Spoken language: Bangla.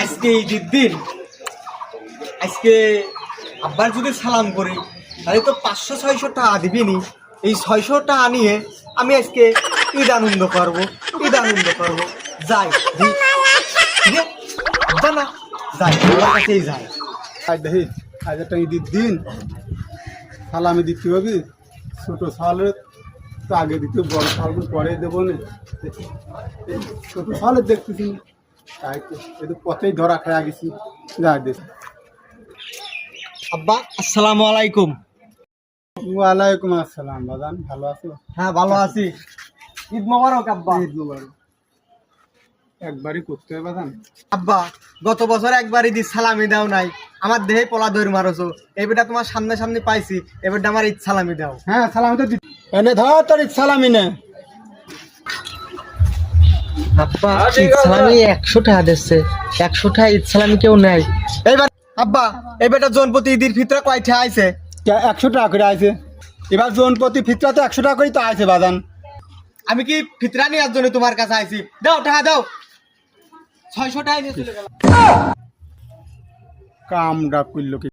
আজকে ঈদের দিন, আজকে আব্বার যদি সালাম করি তাহলে তো 500-600 টাকা দিবিনি। এই 600 টাকা নিয়ে আমি আজকে ঈদ আনন্দ করবো, যাই না যাই, আমার কাছেই যাই। আজ দেখি আজ একটা ঈদের দিন সালামি দিতে হবে। ছোটো সালের তো আগে দিতে, বড় সালগুলো পরে দেবো না। ছোটো সালের দেখতেছি তাই তো একটু পথেই ধরা খেয়ে গেছি। যাই দেখ। আব্বা আসসালামু আলাইকুম। ওয়ালাইকুম আসসালাম। বাজান ভালো আছো? হ্যাঁ ভালো আছি। ঈদ মোবারক আব্বা। ঈদ মোবারক। একবারই করতে হবে বাজান। আব্বা গত বছর একবার ঈদ সালামি দাও নাই, আমার দেহে পলা দৌড় মারছো। এবারটা তোমার সামনে সামনে পাইছি, এবারটা আমার ঈদ সালামি দাও। হ্যাঁ সালামি তো এনে ধর তোর ঈদ সালামি নে। আব্বা ঈদ সালামি 100 টাকা দিচ্ছে, 100 টাকা ঈদ সালামি কেউ নেয়। এইবার আব্বা এবারটা জনপতি ঈদের ফিতরা কয়টা আইছে? 100 টাকা করে আছে। এবার জনপতি ফিতরা তো 100 টাকা করেই তো আছে বাজান। আমি কি ফিতরা নেওয়ার জন্য তোমার কাছে আইছি? দাও টাকা দাও। 600 টাকা নিয়ে চলে গেলাম। কামটা করলো কি?